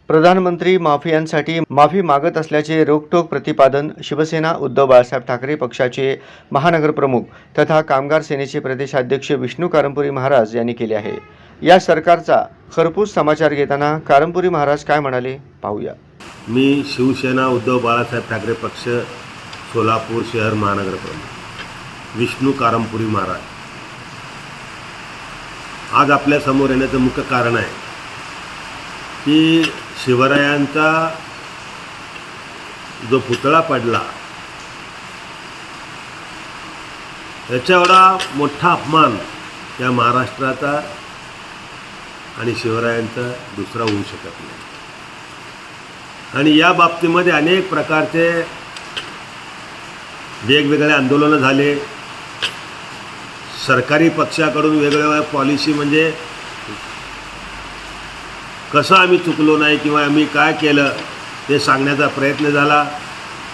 प्रधानमंत्री माफियांसाठी माफी मागत असल्याचे रोखठोक प्रतिपादन शिवसेना उद्धव बाळासाहेब ठाकरे पक्षाचे महानगरप्रमुख तथा कामगार सेनेचे प्रदेशाध्यक्ष विष्णू कारंपुरी महाराज यांनी केले आहे। या सरकारचा खरपूस समाचार घेताना कारंपुरी महाराज काय म्हणाले पाहूया। मी शिवसेना उद्धव बाळासाहेब ठाकरे पक्ष सोलापूर शहर महानगरप्रमुख विष्णू कारंपुरी महाराज आज आपल्या समोर येण्याचं मुख्य कारण आहे की शिवरायांचा जो पुतळा पडला याच्या एवढा मोठा अपमान या महाराष्ट्राचा आणि शिवरायांचा दुसरा होऊ शकत नाही। आणि या बाबतीमध्ये अनेक प्रकारचे वेगवेगळे आंदोलनं झाले। सरकारी पक्षाकडून वेगवेगळ्या पॉलिसी म्हणजे कसं आम्ही चुकलो नाही किंवा आम्ही काय केलं ते सांगण्याचा प्रयत्न झाला।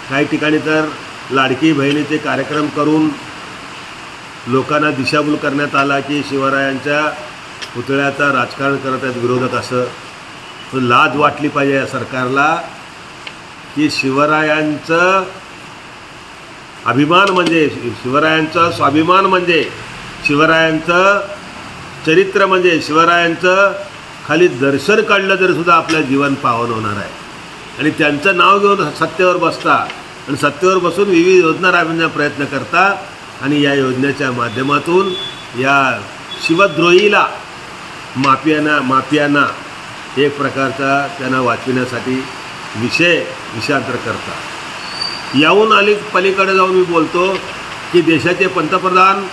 काही ठिकाणी तर लाडकी बहिणीचे कार्यक्रम करून लोकांना दिशाभूल करण्यात आला की शिवरायांच्या पुतळ्याचा राजकारण करत आहेत विरोधक। असं लाज वाटली पाहिजे या सरकारला की शिवरायांचं अभिमान म्हणजे शिवरायांचा स्वाभिमान म्हणजे शिवरायांचं चरित्र म्हणजे शिवरायांचं खाली दर्शन काढलं तरी सुद्धा आपलं जीवन पावन होणार आहे। आणि त्यांचं नाव घेऊन सत्तेवर बसता आणि सत्तेवर बसून विविध योजना राबविण्याचा प्रयत्न करता आणि या योजनेच्या माध्यमातून या शिवद्रोहीला माफियांना एक प्रकारचा त्यांना वाचविण्यासाठी विषयांतर करता। याहून पलीकडे जाऊन मी बोलतो की देशाचे पंतप्रधान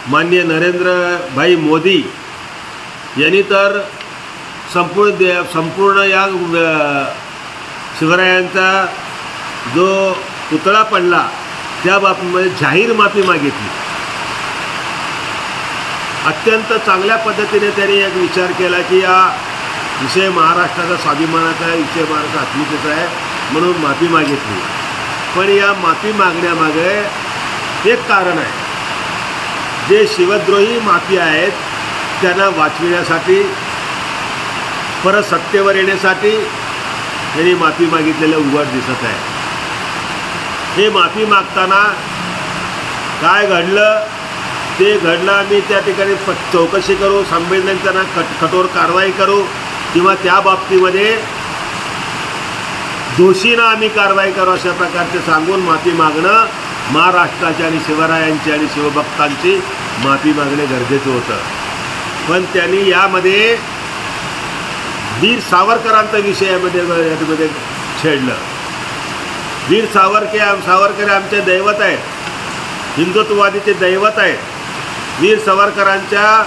माननीय नरेंद्रभाई मोदी यांनी तर संपूर्ण या शिवरायांचा जो पुतळा पडला त्या बाबतीमध्ये जाहीर माफी मागितली। अत्यंत चांगल्या पद्धतीने त्यांनी एक विचार केला की हा विषय महाराष्ट्राचा स्वाभिमानाचा आहे, विषय महाराष्ट्र अस्मितेचा आहे म्हणून माफी मागितली। पण या माफी मागण्यामागे एक कारण आहे, जे शिवद्रोही माफी आहेत त्यांना वाचविण्यासाठी परत सत्तेवर येण्यासाठी त्यांनी माफी मागितलेलं उघड दिसत आहे। हे माफी मागताना काय घडलं ते घडलं आम्ही त्या ठिकाणी चौकशी करू, संबंधितांना कठोर कारवाई करू किंवा त्या बाबतीमध्ये दोषींना आम्ही कारवाई करू अशा प्रकारचे सांगून माफी मागणं महाराष्ट्राची आणि शिवरायांची आणि शिवभक्तांची माफी मागणे गरजेचं होतं। पण त्यांनी यामध्ये वीर सावरकरांचा विषय यामध्ये छेडलं। वीर सावरकर आमचे दैवत आहेत, हिंदुत्ववादीचे दैवत आहेत। वीर सावरकरांच्या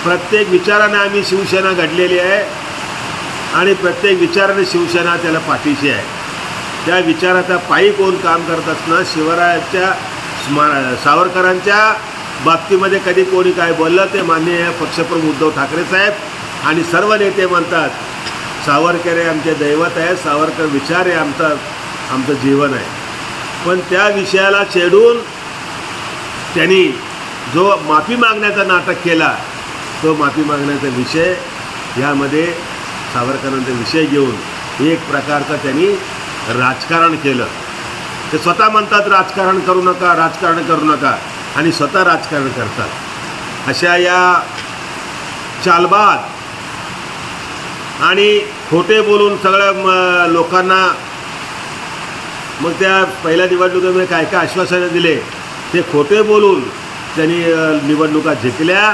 प्रत्येक विचाराने आम्ही शिवसेना घडलेली आहे आणि प्रत्येक विचाराने शिवसेना त्याला पाठीशी आहे। त्या विचाराचा पायी कोण काम करत असणं शिवरायांच्या सावरकरांच्या बाबतीमध्ये कधी कोणी काय बोललं ते माननीय पक्षप्रमुख उद्धव ठाकरे साहेब आणि सर्व नेते म्हणतात सावरकर हे आमचे दैवत आहे, सावरकर विचार हे आमचं जीवन आहे। पण त्या विषयाला छेडून त्यांनी जो माफी मागण्याचा नाटक केला तो माफी मागण्याचा विषय यामध्ये सावरकरांचा विषय घेऊन एक प्रकारचा त्यांनी राजकारण केलं। ते स्वतः म्हणतात राजकारण करू नका आणि स्वतः राजकारण करतात। अशा या चालबाज आणि खोटे बोलून सगळ्या लोकांना मग त्या पहिल्या निवडणुकीमध्ये काय काय आश्वासनं दिले ते खोटे बोलून त्यांनी निवडणुका जिंकल्या।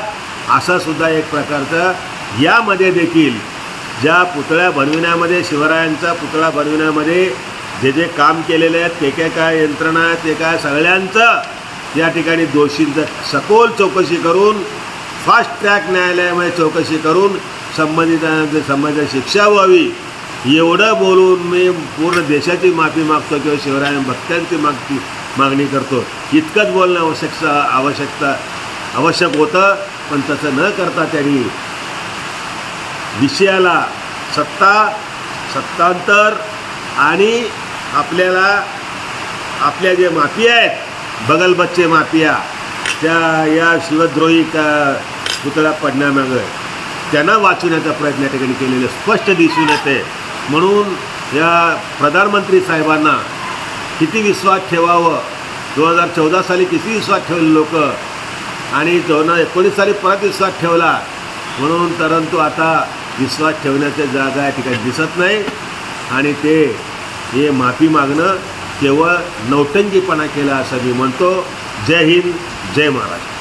असा सुद्धा एक प्रकारचा यामध्ये देखील ज्या पुतळ्या बनविण्यामध्ये शिवरायांचा पुतळा बनविण्यामध्ये जे काम केलेले आहेत ते काय यंत्रणा आहेत ते काय सगळ्यांचं या ठिकाणी दोषींचं सखोल चौकशी करून फास्ट ट्रॅक न्यायालयामध्ये चौकशी करून संबंधित शिक्षा व्हावी एवढं बोलून मी पूर्ण देशाची माफी मागतो किंवा शिवराय भक्तांची मागणी करतो इतकंच बोलणं आवश्यक होतं। पण तसं न करता त्यांनी विषयाला सत्तांतर आणि आपल्या जे माफिया आहेत बगल बच्चे माफिया त्या या शिवद्रोही पुतळा पडण्यामागे त्यांना वाचवण्याचा प्रयत्न या ठिकाणी केलेलं स्पष्ट दिसून येते. म्हणून या प्रधानमंत्री साहेबांना किती विश्वास ठेवावं, 2014 साली किती विश्वास ठेवले लोक आणि 2019 साली परत विश्वास ठेवला, म्हणून परंतु आता विश्वास ठेवण्याच्या जागा या ठिकाणी दिसत नाही आणि ते हे माफी मागणं केवळ नौटंकीपणा केला असं मी म्हणतो. जय हिंद, जय महाराष्ट्र.